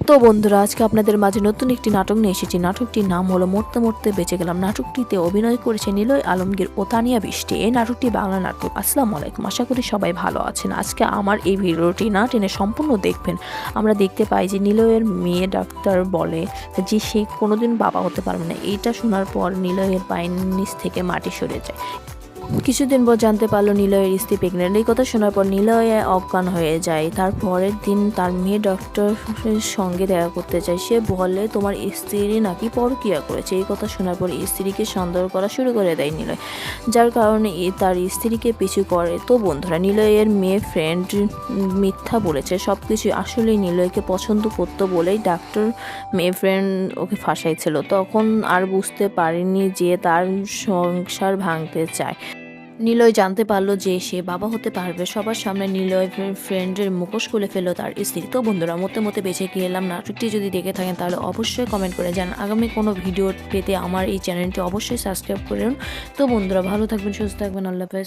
তো বন্ধুরা, আজকে আপনাদের মাঝে নতুন একটি নাটক নিয়ে এসেছি। নাটকটির নাম হলো মরতে মরতে বেঁচে গেলাম। নাটকটিতে অভিনয় করেছে নিলয় আলমগীর ও তানিয়া বৃষ্টি। এই নাটকটি বাংলা নাটক। আসসালামু আলাইকুম, আশা করি সবাই ভালো আছেন। আজকে আমার এই ভিডিওটি না টেনে সম্পূর্ণ দেখবেন। আমরা দেখতে পাই যে নিলয়ের মেয়ে ডাক্তার বলে যে সে কোনোদিন বাবা হতে পারবে না। এইটা শোনার পর নিলয়ের পায়ের নিচ থেকে মাটি সরে যায়। কিছুদিন পর জানতে পারলো নিলয়ের স্ত্রী প্রেগনেন্ট। এই কথা শোনার পর নিলয় অজ্ঞান হয়ে যায়। তার পরের দিন তার মেয়ে ডক্টরের সঙ্গে দেখা করতে চায়। সে বলে তোমার স্ত্রী নাকি পরকীয়া করেছে। এই কথা শোনার পর স্ত্রীকে সন্দেহ করা শুরু করে দেয় নিলয়, যার কারণে তার স্ত্রীকে পিছু করে। তো বন্ধুরা, নিলয়ের মেয়ে ফ্রেন্ড মিথ্যা বলেছে। সব কিছু আসলেই নিলয়কে পছন্দ করতো বলেই ডাক্তার মেয়ে ফ্রেন্ড ওকে ফাঁসাইছিল। তখন আর বুঝতে পারেনি যে তার সংসার ভাঙতে চায়। নিলয় জানতে পারলো যে সে বাবা হতে পারবে। সবার সামনে নিলয় ফ্রেন্ডের মুখোশ খুলে ফেললো তার স্ত্রী। তো বন্ধুরা, মতে মতে বেঁচে গেলাম নাটকটি যদি দেখে থাকেন তাহলে অবশ্যই কমেন্ট করে জানান। আগামী কোনো ভিডিও পেতে আমার এই চ্যানেলটি অবশ্যই সাবস্ক্রাইব করুন। তো বন্ধুরা, ভালো থাকবেন, সুস্থ থাকবেন, আল্লাহ হাফেজ।